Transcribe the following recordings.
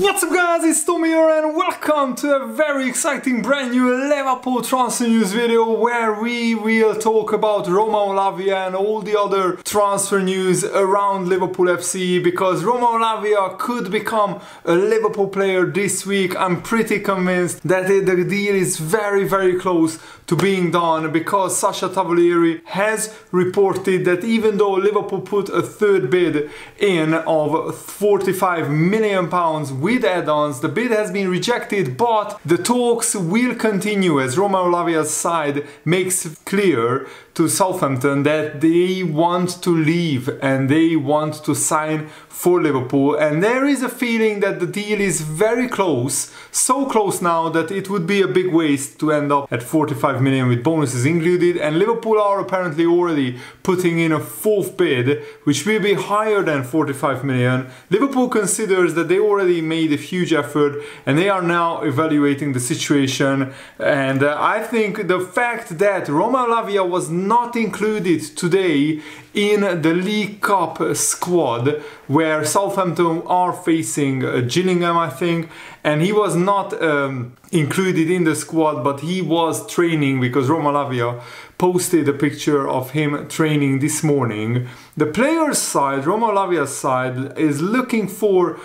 What's up guys, it's Tommy here and welcome to a very exciting brand new Liverpool transfer news video where we will talk about Romeo Lavia and all the other transfer news around Liverpool FC, because Romeo Lavia could become a Liverpool player this week. I'm pretty convinced that the deal is very close to being done, because Sasha Tavolieri has reported that even though Liverpool put a third bid in of £45 million with add-ons, the bid has been rejected, but the talks will continue as Romeo Lavia's side makes clear to Southampton that they want to leave and they want to sign for Liverpool, and there is a feeling that the deal is very close, so close now that it would be a big waste to end up at 45 million with bonuses included, and Liverpool are apparently already putting in a fourth bid which will be higher than 45 million. Liverpool considers that they already made a huge effort and they are now evaluating the situation, and I think the fact that Romeo Lavia was not included today in the League Cup squad where Southampton are facing Gillingham, I think, and he was not included in the squad, but he was training because Romeo Lavia posted a picture of him training this morning. The players' side, Romeo Lavia's side, is looking for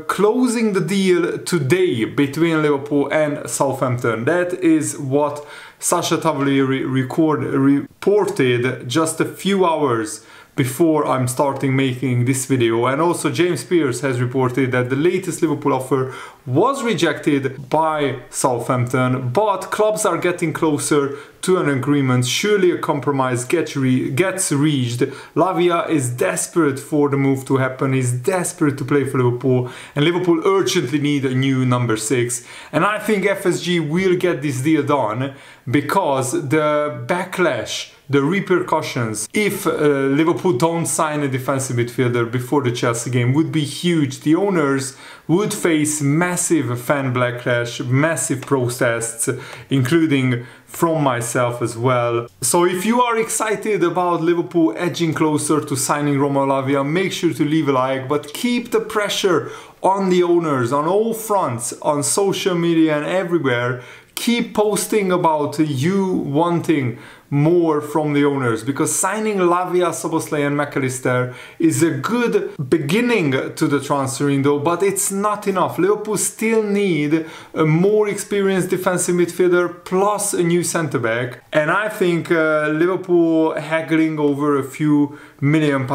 closing the deal today between Liverpool and Southampton. That is what Sasha Tavolieri reported just a few hours before I'm starting making this video, and also James Pearce has reported that the latest Liverpool offer was rejected by Southampton, but clubs are getting closer to an agreement. Surely a compromise gets reached. Lavia is desperate for the move to happen, he's desperate to play for Liverpool, and Liverpool urgently need a new number 6, and I think FSG will get this deal done, because the backlash, the repercussions if Liverpool don't sign a defensive midfielder before the Chelsea game would be huge. The owners would face massive fan backlash, massive protests, including from myself as well. So if you are excited about Liverpool edging closer to signing Romeo Lavia, make sure to leave a like, but keep the pressure on the owners on all fronts, on social media and everywhere. Keep posting about you wanting more from the owners, because signing Lavia, Szoboszlai and McAllister is a good beginning to the transfer window, but it's not enough. Liverpool still need a more experienced defensive midfielder plus a new centre-back, and I think Liverpool haggling over a few £1 million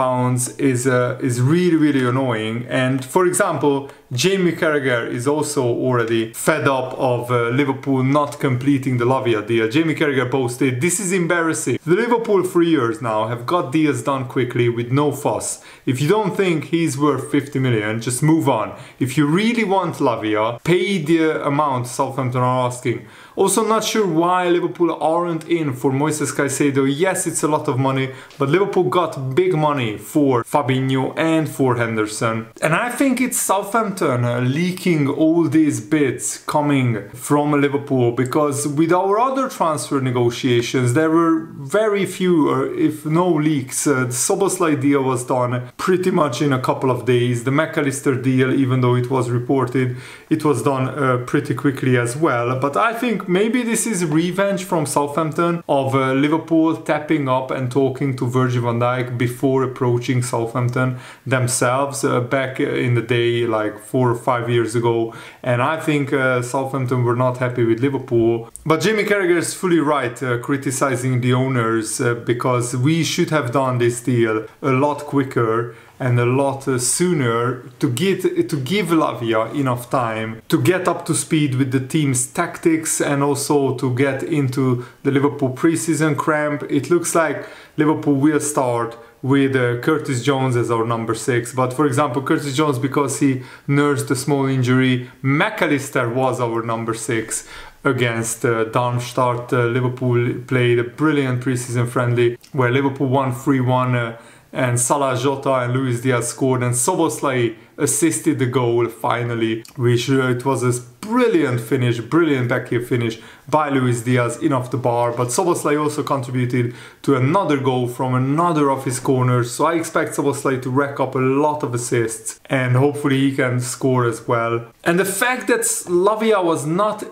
is really annoying. And for example, Jamie Carragher is also already fed up of Liverpool not completing the Lavia deal. Jamie Carragher posted, "This is embarrassing. The Liverpool for years now have got deals done quickly with no fuss. If you don't think he's worth 50 million, just move on. If you really want Lavia, pay the amount Southampton are asking." Also not sure why Liverpool aren't in for Moises Caicedo. Yes, it's a lot of money, but Liverpool got big money for Fabinho and for Henderson. And I think it's Southampton leaking all these bids coming from Liverpool, because with our other transfer negotiations there were very few, or if no leaks. The Szoboszlai deal was done pretty much in a couple of days. The McAllister deal, even though it was reported, it was done pretty quickly as well. But I think maybe this is revenge from Southampton of Liverpool tapping up and talking to Virgil van Dijk before approaching Southampton themselves back in the day, like 4 or 5 years ago. And I think Southampton were not happy with Liverpool. But Jamie Carragher is fully right criticizing the owners, because we should have done this deal a lot quicker and a lot sooner to give Lavia enough time to get up to speed with the team's tactics, and also to get into the Liverpool preseason cramp. It looks like Liverpool will start with Curtis Jones as our number 6, but for example Curtis Jones, because he nursed a small injury, McAllister was our number 6 against Darmstadt. Liverpool played a brilliant preseason friendly where Liverpool won 3-1 and Salah, Jota and Luis Diaz scored, and Szoboszlai assisted the goal finally, which it was a brilliant finish, brilliant backheel finish by Luis Diaz in off the bar, but Szoboszlai also contributed to another goal from another of his corners, so I expect Szoboszlai to rack up a lot of assists and hopefully he can score as well. And the fact that Lavia was not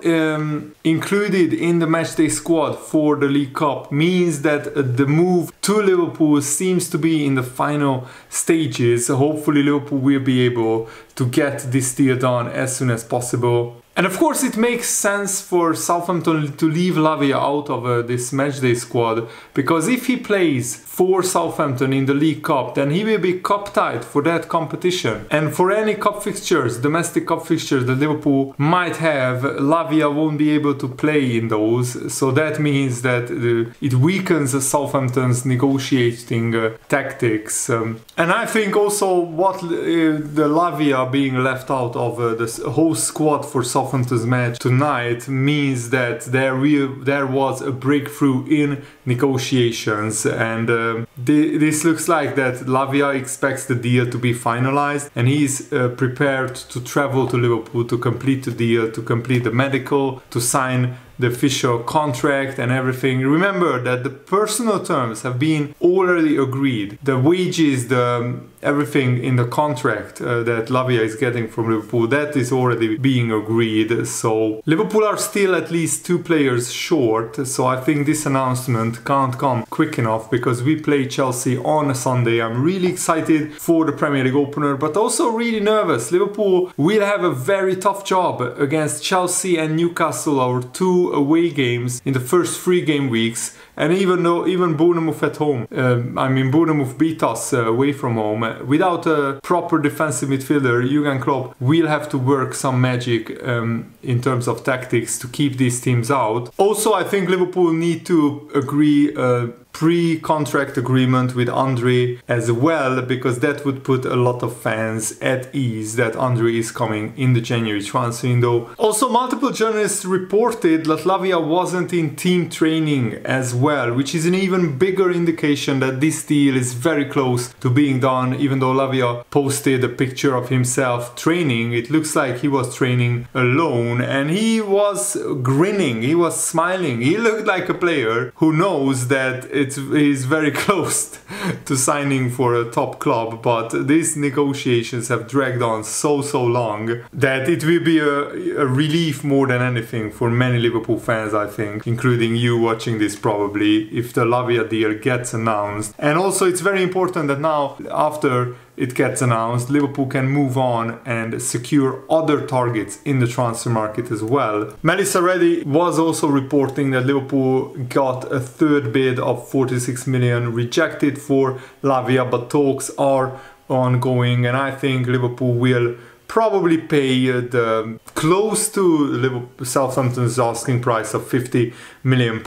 included in the matchday squad for the League Cup means that the move to Liverpool seems to be in the final stages. Hopefully Liverpool will be able to get this deal done as soon as possible. And of course it makes sense for Southampton to leave Lavia out of this matchday squad, because if he plays for Southampton in the League Cup, then he will be cup tied for that competition. And for any cup fixtures, domestic cup fixtures that Liverpool might have, Lavia won't be able to play in those. So that means that it weakens Southampton's negotiating tactics. And I think also what the Lavia being left out of the whole squad for Southampton's match tonight means that there was a breakthrough in negotiations, and this looks like that Lavia expects the deal to be finalized, and he's prepared to travel to Liverpool to complete the deal, to complete the medical, to sign the official contract and everything. Remember that the personal terms have been already agreed. The wages, everything in the contract that Lavia is getting from Liverpool, that is already being agreed. So Liverpool are still at least 2 players short. So I think this announcement can't come quick enough, because we play Chelsea on a Sunday. I'm really excited for the Premier League opener, but also really nervous. Liverpool will have a very tough job against Chelsea and Newcastle, our 2 away games in the first 3 game weeks, and even Bournemouth at home. Bournemouth beat us away from home. Without a proper defensive midfielder, Jurgen Klopp will have to work some magic in terms of tactics to keep these teams out. Also, I think Liverpool need to agree pre-contract agreement with Andre as well, because that would put a lot of fans at ease that Andre is coming in the January transfer window. Also, multiple journalists reported that Lavia wasn't in team training as well, which is an even bigger indication that this deal is very close to being done. Even though Lavia posted a picture of himself training, it looks like he was training alone, and he was grinning, he was smiling. He looked like a player who knows that he's very close to signing for a top club, but these negotiations have dragged on so long that it will be a relief more than anything for many Liverpool fans, I think, including you watching this probably, if the Lavia deal gets announced. And also it's very important that now, after it gets announced, Liverpool can move on and secure other targets in the transfer market as well. Melissa Reddy was also reporting that Liverpool got a 3rd bid of 46 million rejected for Lavia, but talks are ongoing, and I think Liverpool will probably pay close to Southampton's asking price of £50 million.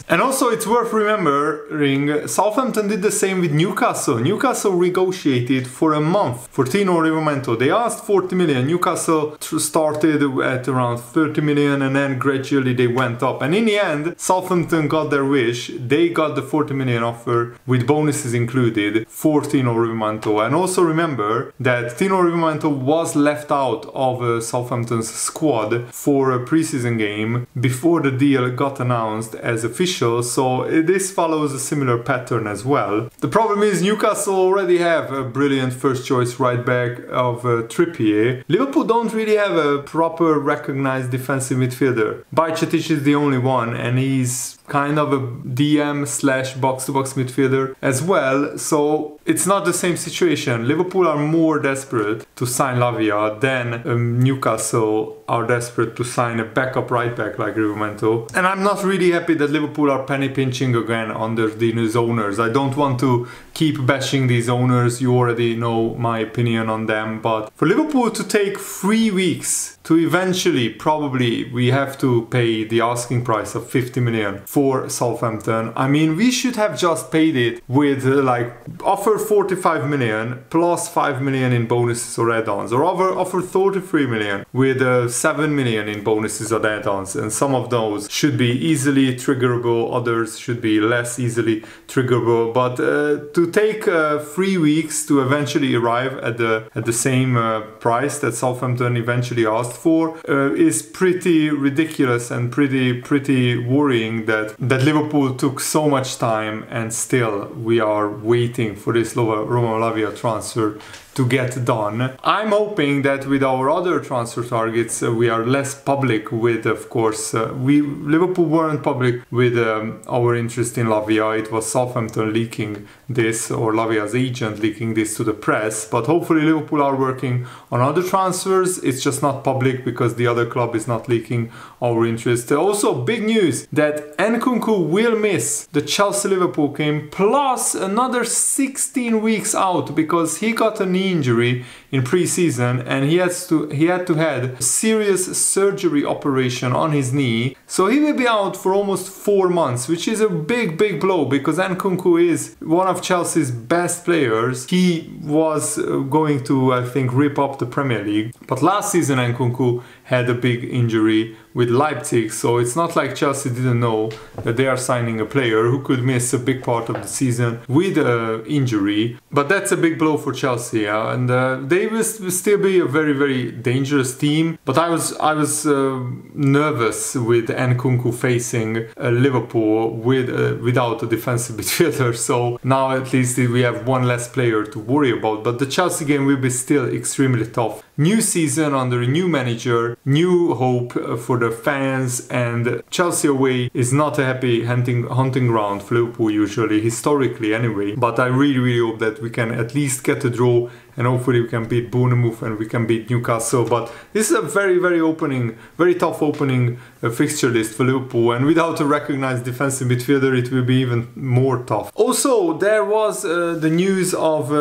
And also it's worth remembering, Southampton did the same with Newcastle. Newcastle negotiated for a month for Tino Livramento. They asked 40 million. Newcastle started at around 30 million, and then gradually they went up. And in the end, Southampton got their wish. They got the 40 million offer with bonuses included for Tino Livramento. And also remember that Tino Livramento was left out of Southampton's squad for a preseason game before the deal got announced as official, so this follows a similar pattern as well. The problem is Newcastle already have a brilliant first choice right back of Trippier. Liverpool don't really have a proper recognized defensive midfielder. Bajcetic is the only one, and he's kind of a DM / box-to-box midfielder as well, so it's not the same situation. Liverpool are more desperate to sign Lavia than Newcastle are desperate to sign a backup right back like Livramento. And I'm not really happy that Liverpool are penny pinching again under these owners. I don't want to keep bashing these owners, you already know my opinion on them, but for Liverpool to take 3 weeks to eventually, probably, we have to pay the asking price of 50 million for Southampton. I mean, we should have just paid it with offer 45 million plus 5 million in bonuses or add-ons, or offer 33 million with 7 million in bonuses or add-ons, and some of those should be easily triggerable, others should be less easily triggerable, but to to take 3 weeks to eventually arrive at the same price that Southampton eventually asked for is pretty ridiculous and pretty worrying that Liverpool took so much time and still we are waiting for this Romeo Lavia transfer to get done. I'm hoping that with our other transfer targets we are less public with, of course, Liverpool weren't public with our interest in Lavia. It was Southampton leaking this, or Lavia's agent leaking this to the press, but hopefully Liverpool are working on other transfers. It's just not public because the other club is not leaking our interest. Also big news that Nkunku will miss the Chelsea-Liverpool game plus another 16 weeks out because he got a knee injury in pre-season and he had to have a serious surgery operation on his knee, so he will be out for almost 4 months, which is a big blow because Nkunku is one of Chelsea's best players. He was going to, I think, rip up the Premier League, but last season Nkunku had a big injury with Leipzig, so it's not like Chelsea didn't know that they are signing a player who could miss a big part of the season with an injury. But that's a big blow for Chelsea, and they will still be a very dangerous team. But I was nervous with Nkunku facing Liverpool without a defensive midfielder. So now at least we have one less player to worry about. But the Chelsea game will be still extremely tough. New season under a new manager, new hope for the fans, and Chelsea away is not a happy hunting ground for Liverpool usually, historically anyway. But I really hope that we can at least get a draw and hopefully we can beat Bournemouth and we can beat Newcastle. But this is a very tough opening fixture list for Liverpool, and without a recognized defensive midfielder it will be even more tough. Also, there was the news of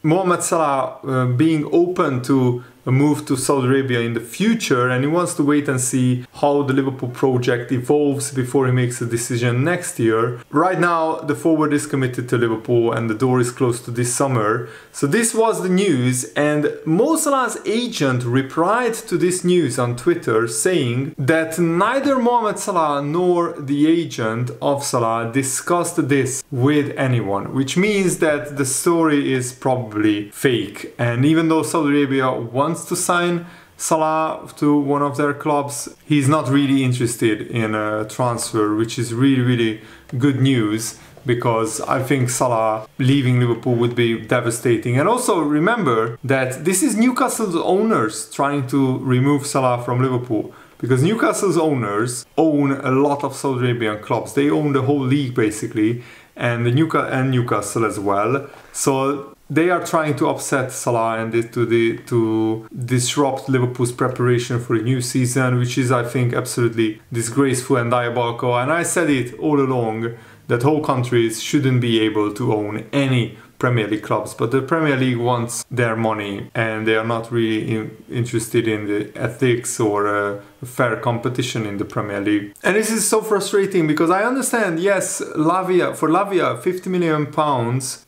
Mohamed Salah being open to a move to Saudi Arabia in the future, and he wants to wait and see how the Liverpool project evolves before he makes a decision next year. Right now the forward is committed to Liverpool and the door is closed to this summer. So this was the news, and Mo Salah's agent replied to this news on Twitter saying that neither Mohamed Salah nor the agent of Salah discussed this with anyone, which means that the story is probably fake. And even though Saudi Arabia wants to sign Salah to one of their clubs, he's not really interested in a transfer, which is really good news, because I think Salah leaving Liverpool would be devastating. And also remember that this is Newcastle's owners trying to remove Salah from Liverpool, because Newcastle's owners own a lot of Saudi Arabian clubs. They own the whole league basically, and Newcastle as well. So they are trying to upset Salah and to disrupt Liverpool's preparation for a new season, which is, I think, absolutely disgraceful and diabolical. And I said it all along that whole countries shouldn't be able to own any Premier League clubs, but the Premier League wants their money and they are not really interested in the ethics or fair competition in the Premier League. And this is so frustrating because I understand, yes, for Lavia, £50 million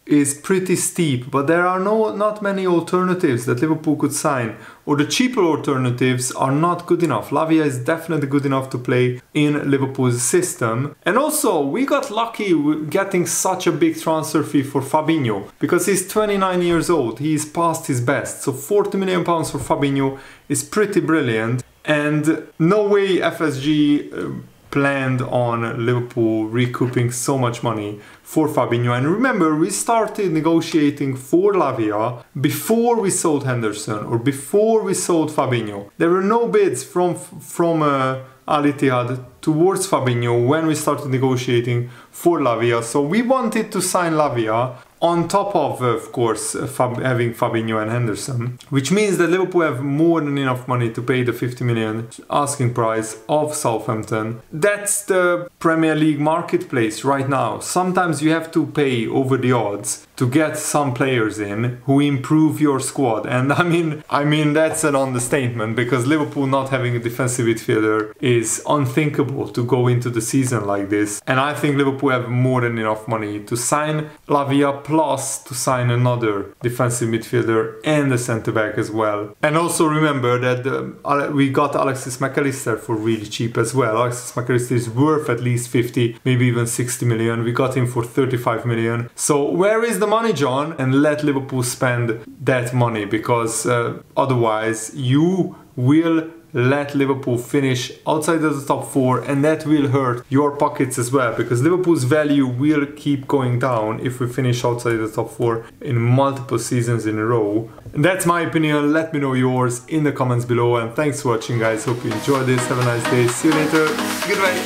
is pretty steep, but there are not many alternatives that Liverpool could sign, or the cheaper alternatives are not good enough. Lavia is definitely good enough to play in Liverpool's system. And also, we got lucky with getting such a big transfer fee for Fabinho, because he's 29 years old, he's past his best. So £40 million for Fabinho is pretty brilliant, and no way FSG planned on Liverpool recouping so much money for Fabinho. And remember, we started negotiating for Lavia before we sold Henderson or before we sold Fabinho. There were no bids from Al Ittihad towards Fabinho when we started negotiating for Lavia. So we wanted to sign Lavia on top of course, having Fabinho and Henderson, which means that Liverpool have more than enough money to pay the 50 million asking price of Southampton. That's the Premier League marketplace right now. Sometimes you have to pay over the odds to get some players in who improve your squad. And I mean that's an understatement, because Liverpool not having a defensive midfielder is unthinkable to go into the season like this. And I think Liverpool have more than enough money to sign Lavia, plus to sign another defensive midfielder and a centre-back as well. And also remember that we got Alexis McAllister for really cheap as well. Alexis McAllister is worth at least 50, maybe even 60 million. We got him for 35 million. So where is the the money, John, and let Liverpool spend that money, because otherwise you will let Liverpool finish outside of the top 4, and that will hurt your pockets as well, because Liverpool's value will keep going down if we finish outside the top 4 in multiple seasons in a row. And that's my opinion. Let me know yours in the comments below, and thanks for watching, guys. Hope you enjoyed this. Have a nice day. See you later. Goodbye.